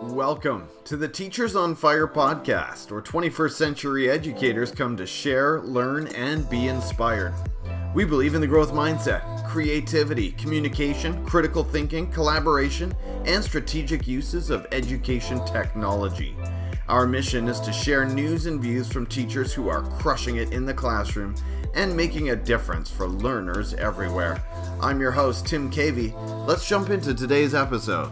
Welcome to the Teachers on Fire podcast, where 21st century educators come to share, learn, and be inspired. We believe in the growth mindset, creativity, communication, critical thinking, collaboration, and strategic uses of education technology. Our mission is to share news and views from teachers who are crushing it in the classroom and making a difference for learners everywhere. I'm your host, Tim Cavey. Let's jump into today's episode.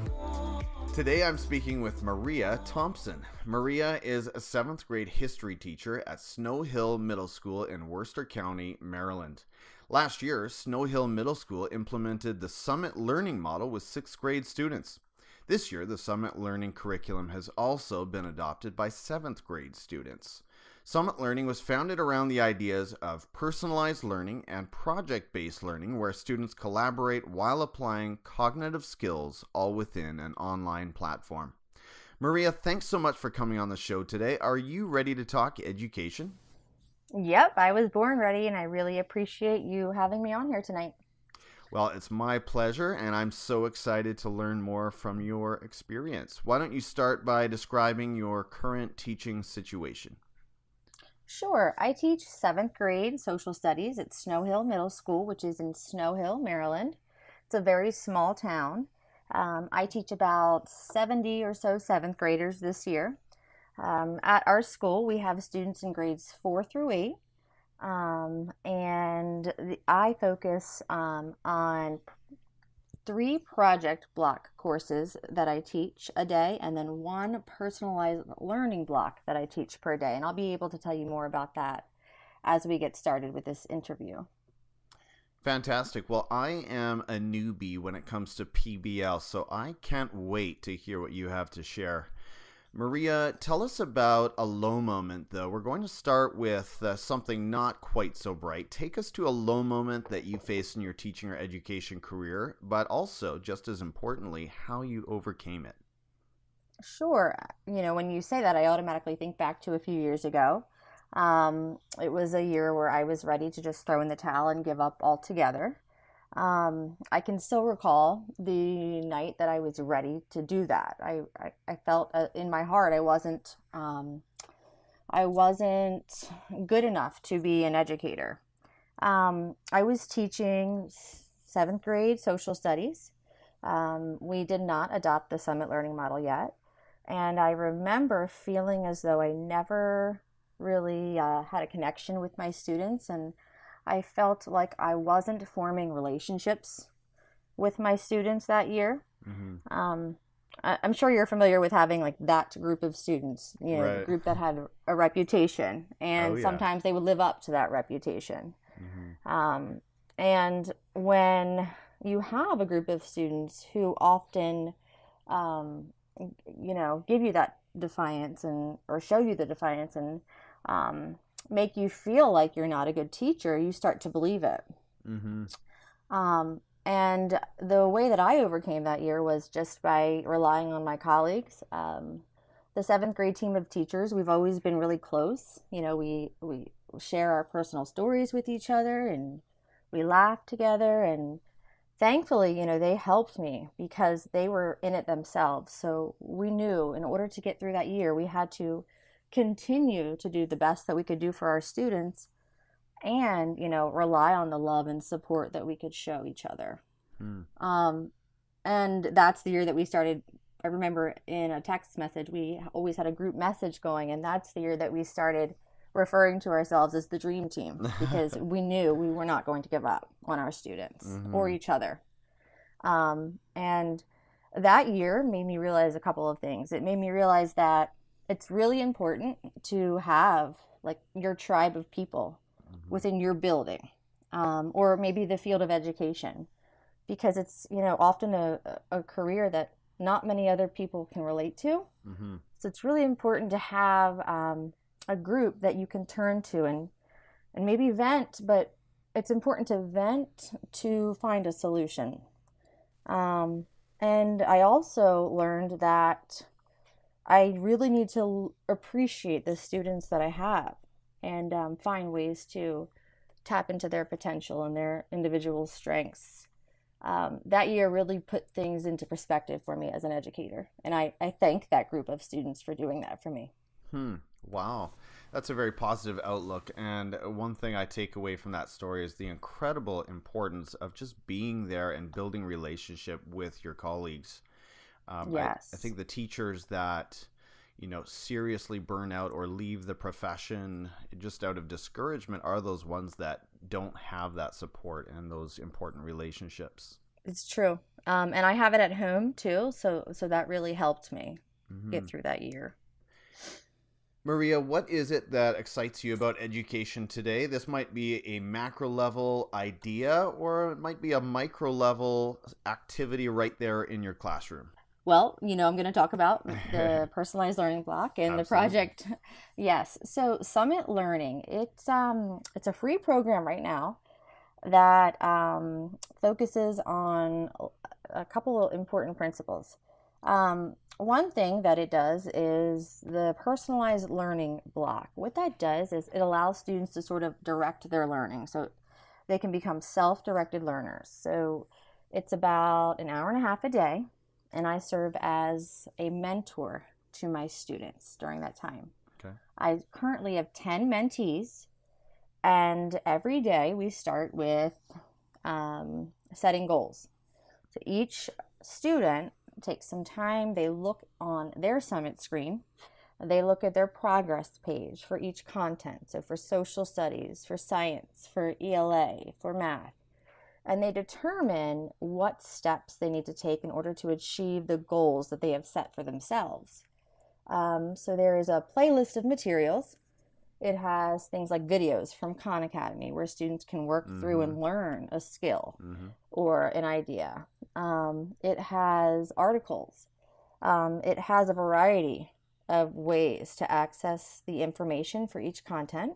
Today I'm speaking with Maria Thompson. Maria is a 7th grade history teacher at Snow Hill Middle School in Worcester County, Maryland. Last year, Snow Hill Middle School implemented the Summit Learning Model with 6th grade students. This year, the Summit Learning curriculum has also been adopted by 7th grade students. Summit Learning was founded around the ideas of personalized learning and project-based learning, where students collaborate while applying cognitive skills, all within an online platform. Maria, thanks so much for coming on the show today. Are you ready to talk education? Yep, I was born ready, and I really appreciate you having me on here tonight. Well, it's my pleasure, and I'm so excited to learn more from your experience. Why don't you start by describing your current teaching situation? Sure. I teach 7th grade social studies at Snow Hill Middle School, which is in Snow Hill, Maryland. It's a very small town. I teach about 70 or so 7th graders this year. At our school, we have students in grades 4 through 8. I focus on 3 project block courses that I teach a day, and then 1 personalized learning block that I teach per day. And I'll be able to tell you more about that as we get started with this interview. Fantastic. Well, I am a newbie when it comes to PBL, so I can't wait to hear what you have to share. Maria, tell us about a low moment, though. We're going to start with something not quite so bright. Take us to a low moment that you faced in your teaching or education career, but also, just as importantly, how you overcame it. Sure. When you say that, I automatically think back to a few years ago. It was a year where I was ready to just throw in the towel and give up altogether. I can still recall the night that I was ready to do that. I felt in my heart I wasn't good enough to be an educator. I was teaching 7th grade social studies. We did not adopt the Summit Learning Model yet, and I remember feeling as though I never really had a connection with my students, and I felt like I wasn't forming relationships with my students that year. Mm-hmm. I'm sure you're familiar with having like that group of students, right. The group that had a reputation, and sometimes they would live up to that reputation. Mm-hmm. And when you have a group of students who often, give you that defiance or show you the defiance and make you feel like you're not a good teacher, you start to believe it. Mm-hmm. And the way that I overcame that year was just by relying on my colleagues. The 7th grade team of teachers, we've always been really close. We share our personal stories with each other, and we laugh together. And thankfully, they helped me because they were in it themselves. So we knew in order to get through that year, we had to continue to do the best that we could do for our students and, rely on the love and support that we could show each other. And that's the year that we started. I remember in a text message, we always had a group message going, and that's the year that we started referring to ourselves as the dream team, because we knew we were not going to give up on our students or each other. And that year made me realize a couple of things. It made me realize that it's really important to have like your tribe of people within your building, or maybe the field of education, because it's, often a career that not many other people can relate to. Mm-hmm. So it's really important to have a group that you can turn to and maybe vent, but it's important to vent to find a solution. And I also learned that I really need to appreciate the students that I have and find ways to tap into their potential and their individual strengths that year really put things into perspective for me as an educator. And I thank that group of students for doing that for me. Wow. That's a very positive outlook. And one thing I take away from that story is the incredible importance of just being there and building relationship with your colleagues. Yes. I think the teachers that, seriously burn out or leave the profession just out of discouragement are those ones that don't have that support and those important relationships. It's true. And I have it at home too. So that really helped me get through that year. Maria, what is it that excites you about education today? This might be a macro level idea, or it might be a micro level activity right there in your classroom. Well, I'm going to talk about the personalized learning block and the project. Yes. So Summit Learning, it's a free program right now that focuses on a couple of important principles. One thing that it does is the personalized learning block. What that does is it allows students to sort of direct their learning so they can become self-directed learners. So it's about an hour and a half a day, and I serve as a mentor to my students during that time. Okay. I currently have 10 mentees, and every day we start with setting goals. So each student takes some time, they look on their Summit screen, they look at their progress page for each content. So for social studies, for science, for ELA, for math, and they determine what steps they need to take in order to achieve the goals that they have set for themselves. So there is a playlist of materials. It has things like videos from Khan Academy where students can work through and learn a skill or an idea. It has articles. It has a variety of ways to access the information for each content.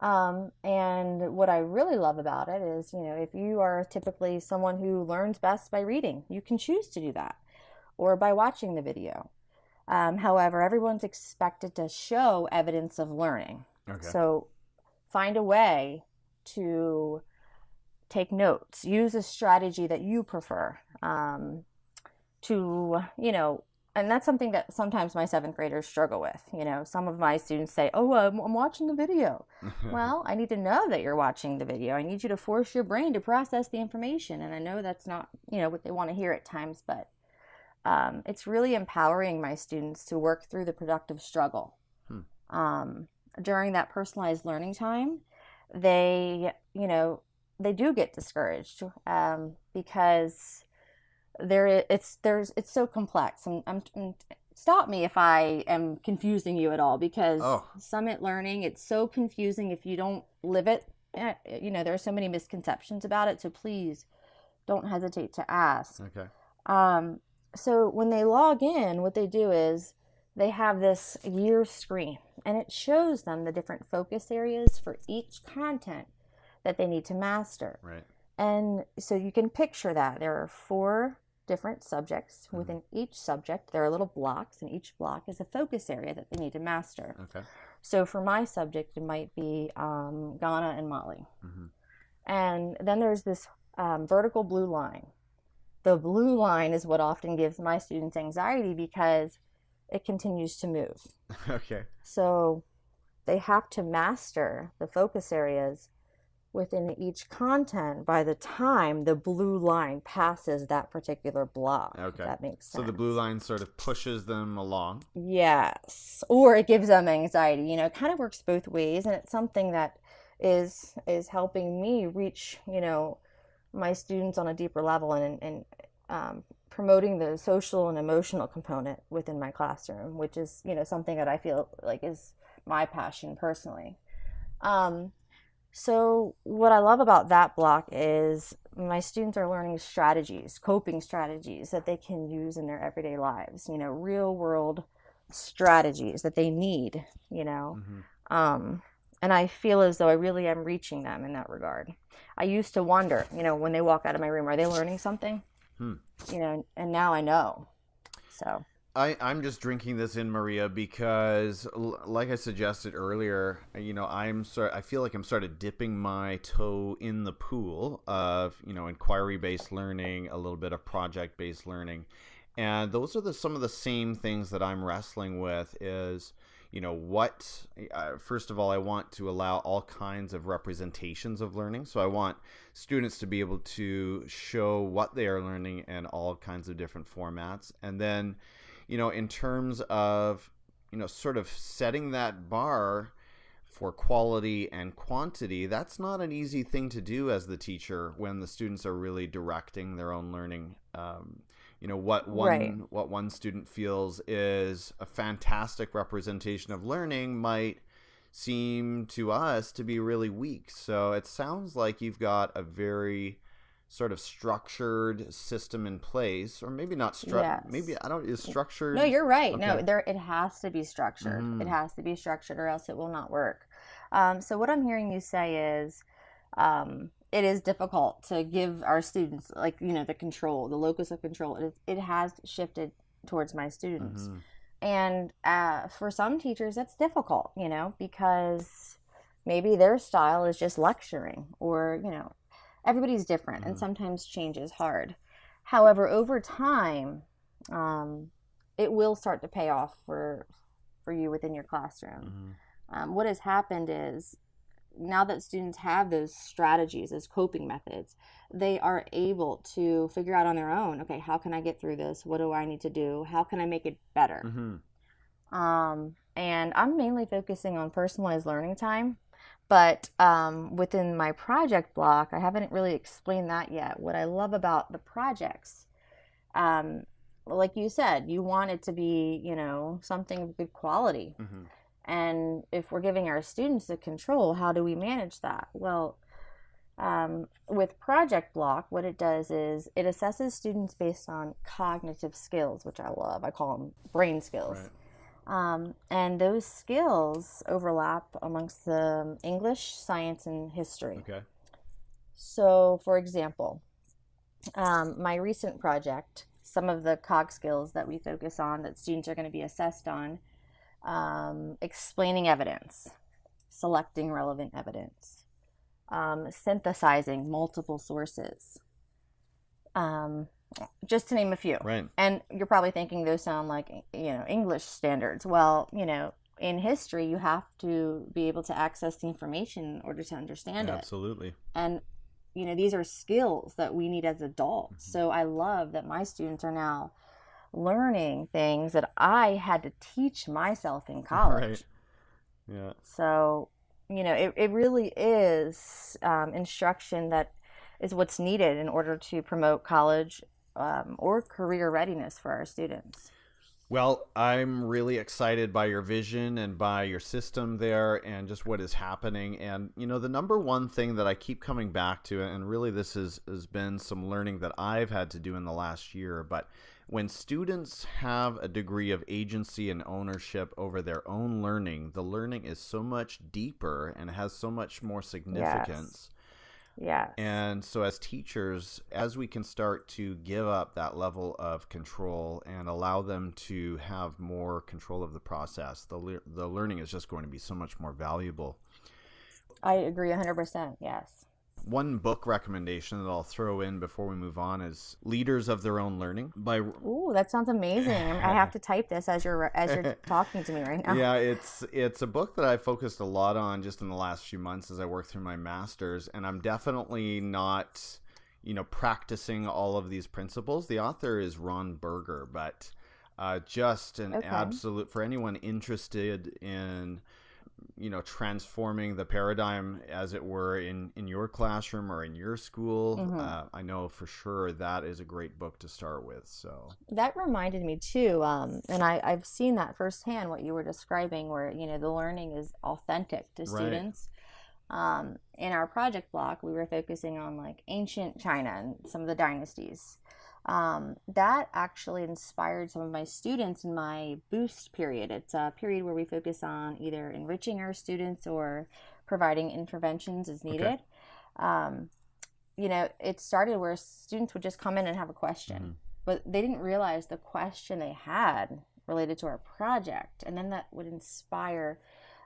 And what I really love about it is, if you are typically someone who learns best by reading, you can choose to do that, or by watching the video. However, everyone's expected to show evidence of learning. Okay. So find a way to take notes, use a strategy that you prefer, and that's something that sometimes my 7th graders struggle with. Some of my students say, I'm watching the video. Well, I need to know that you're watching the video. I need you to force your brain to process the information. And I know that's not, what they want to hear at times, but it's really empowering my students to work through the productive struggle. During that personalized learning time, they do get discouraged because it's so complex. And stop me if I am confusing you at all, because Summit Learning, it's so confusing if you don't live it. There are so many misconceptions about it, so please don't hesitate to ask. Okay. So when they log in, what they do is they have this year screen, and it shows them the different focus areas for each content that they need to master. Right. And so you can picture that there are 4 different subjects. Within each subject, there are little blocks, and each block is a focus area that they need to master. Okay. So for my subject, it might be Ghana and Mali. And then there's this vertical blue line. The blue line is what often gives my students anxiety because it continues to move. Okay. So they have to master the focus areas within each content by the time the blue line passes that particular block. Okay. If that makes sense. So the blue line sort of pushes them along. Yes. Or it gives them anxiety. It kind of works both ways, and it's something that is helping me reach, my students on a deeper level and promoting the social and emotional component within my classroom, which is, something that I feel like is my passion personally. So what I love about that block is my students are learning strategies, coping strategies that they can use in their everyday lives, real world strategies that they need, and I feel as though I really am reaching them in that regard. I used to wonder, when they walk out of my room, are they learning something? And now I know. So I'm just drinking this in, Maria, because like I suggested earlier, I feel like I'm sort of dipping my toe in the pool of, inquiry-based learning, a little bit of project-based learning. And those are some of the same things that I'm wrestling with is, first of all, I want to allow all kinds of representations of learning. So I want students to be able to show what they are learning in all kinds of different formats. And then, in terms of, sort of setting that bar for quality and quantity, that's not an easy thing to do as the teacher when the students are really directing their own learning. What one student feels is a fantastic representation of learning might seem to us to be really weak. So it sounds like you've got a very sort of structured system in place, or maybe not Yes. maybe is structured. No, you're right. Okay. No, it has to be structured. It has to be structured, or else it will not work. So what I'm hearing you say is, it is difficult to give our students, like, the control, the locus of control. It has shifted towards my students. And for some teachers, that's difficult, because maybe their style is just lecturing, or, everybody's different, and sometimes change is hard. However, over time, it will start to pay off for you within your classroom. What has happened is, now that students have those strategies, those coping methods, they are able to figure out on their own, okay, how can I get through this? What do I need to do? How can I make it better? And I'm mainly focusing on personalized learning time, but within my project block, I haven't really explained that yet. What I love about the projects, like you said, you want it to be, something of good quality. And if we're giving our students the control, how do we manage that? Well, with Project Block, what it does is it assesses students based on cognitive skills, which I love. I call them brain skills. Right. And those skills overlap amongst the English, science, and history. Okay. So, for example, my recent project, some of the cog skills that we focus on that students are going to be assessed on, explaining evidence, selecting relevant evidence, synthesizing multiple sources, just to name a few. Right. And you're probably thinking those sound like, English standards. Well, in history, you have to be able to access the information in order to understand it. Absolutely. And, these are skills that we need as adults. So I love that my students are now learning things that I had to teach myself in college. Right. Yeah. So, it really is instruction that is what's needed in order to promote college or career readiness for our students. Well, I'm really excited by your vision and by your system there and just what is happening. And, the number one thing that I keep coming back to, and really this has been some learning that I've had to do in the last year, but when students have a degree of agency and ownership over their own learning, the learning is so much deeper and has so much more significance. Yes. And so as teachers, as we can start to give up that level of control and allow them to have more control of the process, the learning is just going to be so much more valuable. I agree 100%, yes. One book recommendation that I'll throw in before we move on is Leaders of Their Own Learning by... Ooh, that sounds amazing. I have to type this as you're talking to me right now. Yeah, it's a book that I focused a lot on just in the last few months as I worked through my master's, and I'm definitely not, practicing all of these principles. The author is Ron Berger, but just an absolute, for anyone interested in transforming the paradigm, as it were, in your classroom or in your school. I know for sure that is a great book to start with. So that reminded me too, and I've seen that firsthand, what you were describing, where the learning is authentic to students. Right. In our project block, we were focusing on like ancient China and some of the dynasties. That actually inspired some of my students in my boost period. It's a period where we focus on either enriching our students or providing interventions as needed. Okay. It started where students would just come in and have a question. but they didn't realize the question they had related to our project, and then that would inspire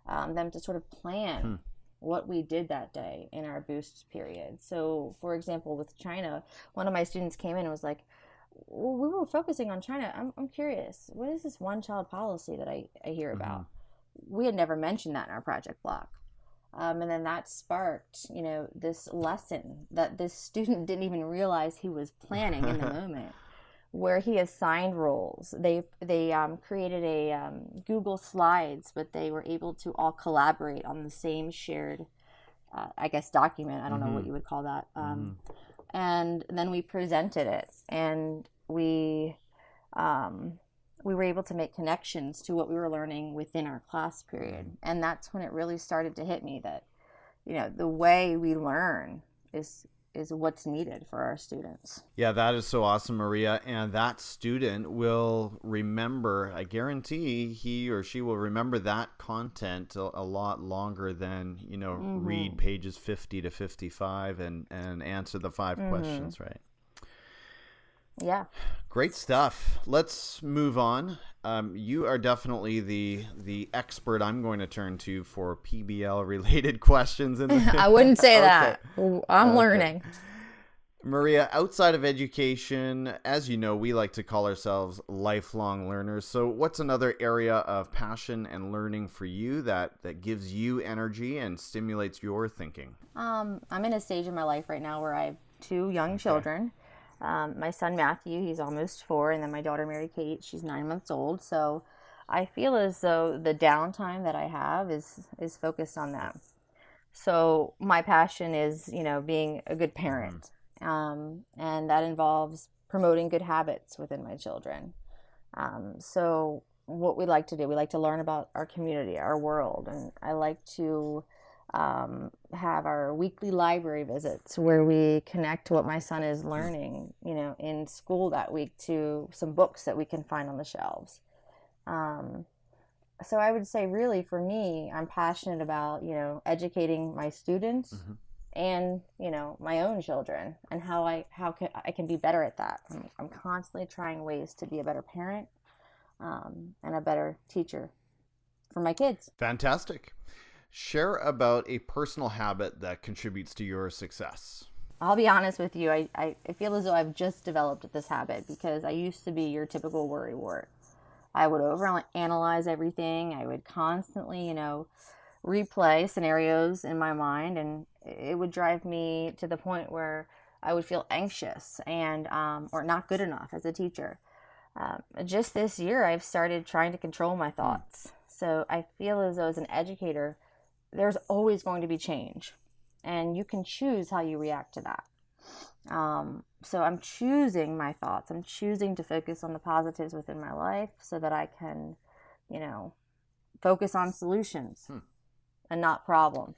them to sort of plan what we did that day in our boost period. So, for example, with China, one of my students came in and was like, well, we were focusing on China. I'm curious, what is this one-child policy that I hear about? We had never mentioned that in our project block. And then that sparked, this lesson that this student didn't even realize he was planning in the moment, where he assigned roles. They created a Google Slides, but they were able to all collaborate on the same shared, document. I don't know what you would call that. And then we presented it, and we were able to make connections to what we were learning within our class period. And that's when it really started to hit me that, the way we learn is what's needed for our students. Yeah, that is so awesome, Maria. And that student will remember, I guarantee he or she will remember that content a lot longer than, read pages 50 to 55 and answer the 5 questions, right? Yeah. Great stuff. Let's move on. You are definitely the expert I'm going to turn to for PBL related questions. I wouldn't say that. I'm learning. Maria, outside of education, as you know, we like to call ourselves lifelong learners. So what's another area of passion and learning for you that gives you energy and stimulates your thinking? I'm in a stage in my life right now where I have 2 young children. My son Matthew, he's almost 4, and then my daughter Mary Kate, she's 9 months old. So I feel as though the downtime that I have is focused on them. So my passion is, being a good parent, and that involves promoting good habits within my children. So what we like to do, we like to learn about our community, our world, and I like to have our weekly library visits where we connect what my son is learning, in school that week to some books that we can find on the shelves. So I would say really for me, I'm passionate about, educating my students and, my own children and how I can be better at that. I'm constantly trying ways to be a better parent and a better teacher for my kids. Fantastic. Share about a personal habit that contributes to your success. I'll be honest with you. I feel as though I've just developed this habit because I used to be your typical worrywart. I would overanalyze everything. I would constantly, replay scenarios in my mind, and it would drive me to the point where I would feel anxious and or not good enough as a teacher. Just this year, I've started trying to control my thoughts. So I feel as though as an educator, there's always going to be change, and you can choose how you react to that. So I'm choosing my thoughts. I'm choosing to focus on the positives within my life so that I can, focus on solutions and not problems.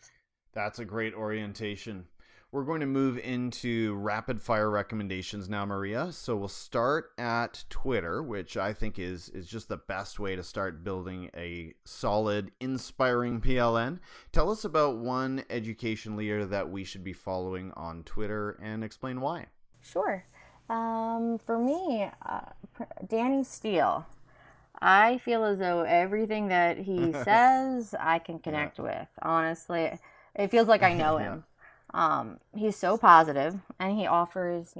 That's a great orientation. We're going to move into rapid fire recommendations now, Maria. So we'll start at Twitter, which I think is just the best way to start building a solid, inspiring PLN. Tell us about one education leader that we should be following on Twitter and explain why. Sure. For me, Danny Steele. I feel as though everything that he says, I can connect with. Honestly, it feels like I know him. He's so positive, and he offers,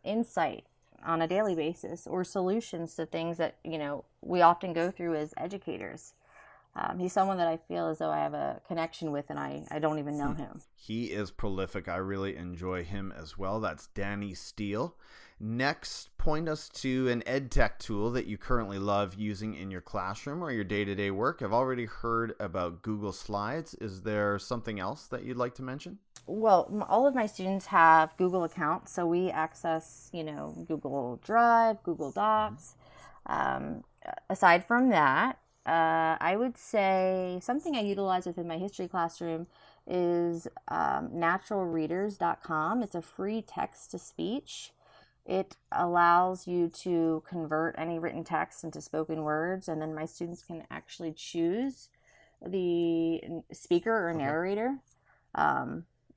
insight on a daily basis or solutions to things that, we often go through as educators. He's someone that I feel as though I have a connection with, and I don't even know him. He is prolific. I really enjoy him as well. That's Danny Steele. Next, point us to an edtech tool that you currently love using in your classroom or your day-to-day work. I've already heard about Google Slides. Is there something else that you'd like to mention? Well, all of my students have Google accounts, so we access, Google Drive, Google Docs. Aside from that, I would say something I utilize within my history classroom is naturalreaders.com. It's a free text-to-speech. It allows you to convert any written text into spoken words, and then my students can actually choose the speaker or narrator.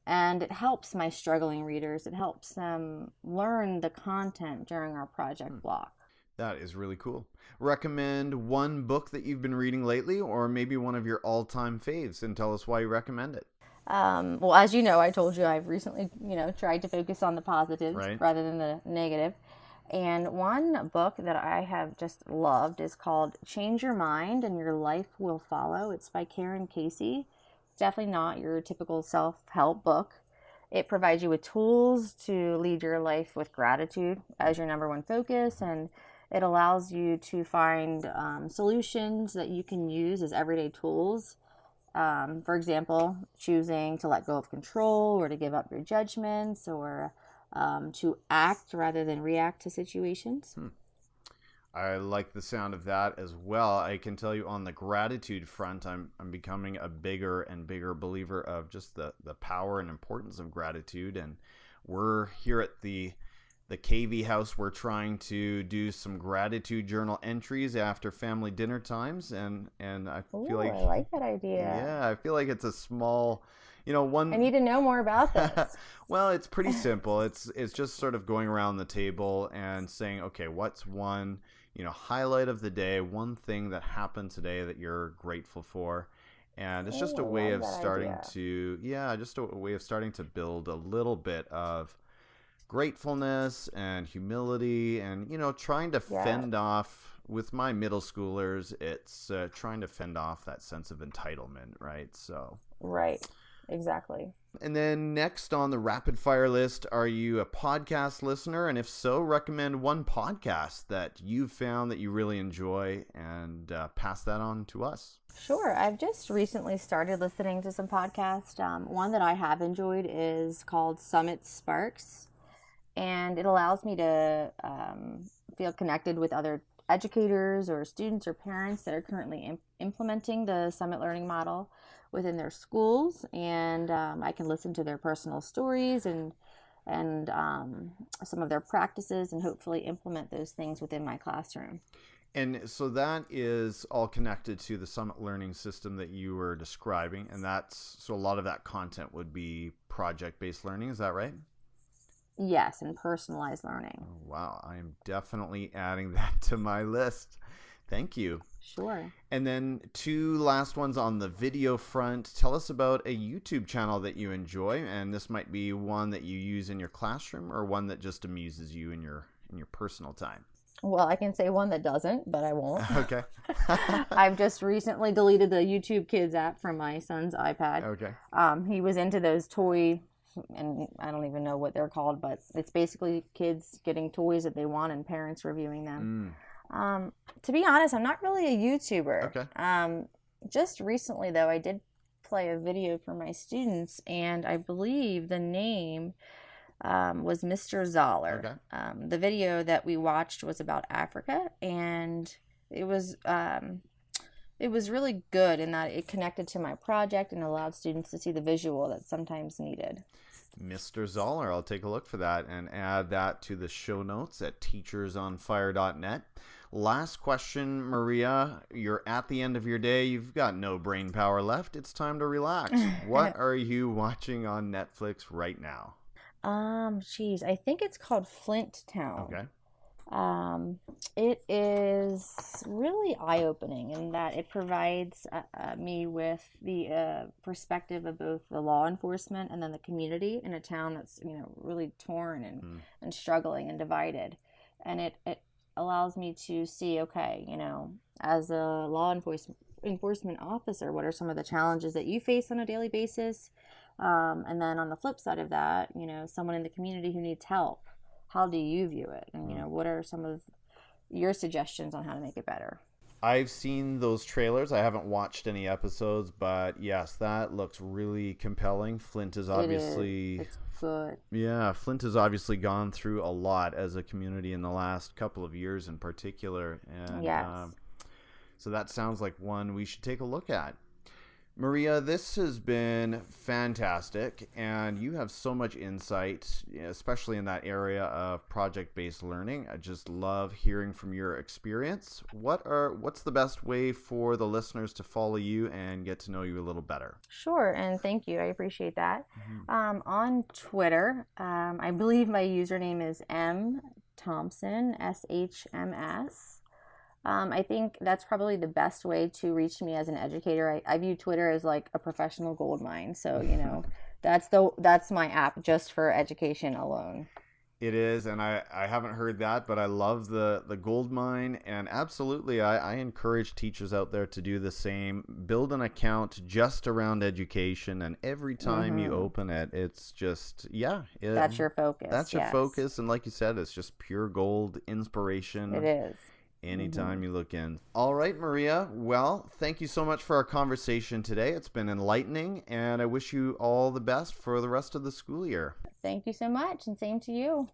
And it helps my struggling readers. It helps them learn the content during our project block. That is really cool. Recommend one book that you've been reading lately, or maybe one of your all-time faves, and tell us why you recommend it. Well, as you know, I told you I've recently, tried to focus on the positives Right. rather than the negative. And one book that I have just loved is called Change Your Mind and Your Life Will Follow. It's by Karen Casey. It's definitely not your typical self-help book. It provides you with tools to lead your life with gratitude as your number one focus, and it allows you to find solutions that you can use as everyday tools. For example, choosing to let go of control or to give up your judgments, or to act rather than react to situations. I like the sound of that as well. I can tell you on the gratitude front, I'm becoming a bigger and bigger believer of just the power and importance of gratitude. And we're here at the KV house. We're trying to do some gratitude journal entries after family dinner times, and I feel like I like that idea. Yeah, I feel like it's a small, one. I need to know more about this. Well, it's pretty simple. It's just sort of going around the table and saying, okay, what's one, highlight of the day, one thing that happened today that you're grateful for. And it's just a way of starting to build a little bit of gratefulness and humility, and trying to fend off, with my middle schoolers, it's trying to fend off that sense of entitlement, right? So right, exactly. And then next on the rapid fire list, are you a podcast listener? And if so, recommend one podcast that you've found that you really enjoy, and pass that on to us. Sure. I've just recently started listening to some podcasts. One that I have enjoyed is called Summit Sparks. And it allows me to feel connected with other educators or students or parents that are currently implementing the Summit Learning Model within their schools. And I can listen to their personal stories and some of their practices, and hopefully implement those things within my classroom. And so that is all connected to the Summit Learning System that you were describing. And so a lot of that content would be project-based learning. Is that right? Yes, and personalized learning. Oh, wow, I am definitely adding that to my list. Thank you. Sure. And then two last ones on the video front. Tell us about a YouTube channel that you enjoy, and this might be one that you use in your classroom, or one that just amuses you in your personal time. Well, I can say one that doesn't, but I won't. Okay. I've just recently deleted the YouTube Kids app from my son's iPad. Okay. He was into those toy, and I don't even know what they're called, but it's basically kids getting toys that they want and parents reviewing them. To be honest, I'm not really a YouTuber. Okay. Just recently, though, I did play a video for my students, and I believe the name was Mr. Zoller. Okay. The video that we watched was about Africa, and it was really good in that it connected to my project and allowed students to see the visual that's sometimes needed. Mr. Zoller, I'll take a look for that and add that to the show notes at teachersonfire.net. Last question, Maria. You're at the end of your day. You've got no brain power left. It's time to relax. What are you watching on Netflix right now? I think it's called Flint Town. Okay. It is really eye-opening in that it provides me with the perspective of both the law enforcement and then the community in a town that's really torn and struggling and divided, and it allows me to see, okay, as a law enforcement officer, what are some of the challenges that you face on a daily basis, and then on the flip side of that, someone in the community who needs help. How do you view it? And, what are some of your suggestions on how to make it better? I've seen those trailers. I haven't watched any episodes, but yes, that looks really compelling. Flint is obviously... It's good. Yeah, Flint has obviously gone through a lot as a community in the last couple of years in particular. And, yes. So that sounds like one we should take a look at. Maria, this has been fantastic, and you have so much insight, especially in that area of project-based learning. I just love hearing from your experience. What's the best way for the listeners to follow you and get to know you a little better? Sure, and thank you. I appreciate that. On Twitter, I believe my username is M Thompson, SHMS. I think that's probably the best way to reach me as an educator. I view Twitter as like a professional gold mine. So, that's my app just for education alone. It is, and I haven't heard that, but I love the gold mine, and absolutely, I encourage teachers out there to do the same. Build an account just around education, and every time you open it, it's just, that's your focus. That's your focus, and like you said, it's just pure gold inspiration. It is. Anytime you look in. All right, Maria. Well, thank you so much for our conversation today. It's been enlightening, and I wish you all the best for the rest of the school year. Thank you so much, and same to you.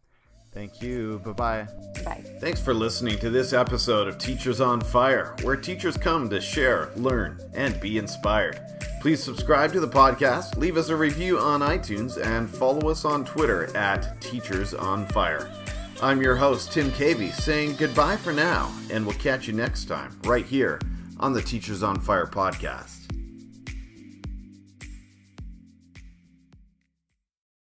Thank you. Bye-bye. Bye. Thanks for listening to this episode of Teachers on Fire, where teachers come to share, learn, and be inspired. Please subscribe to the podcast, leave us a review on iTunes, and follow us on Twitter at Teachers on Fire. I'm your host, Tim Cavey, saying goodbye for now, and we'll catch you next time, right here on the Teachers on Fire podcast.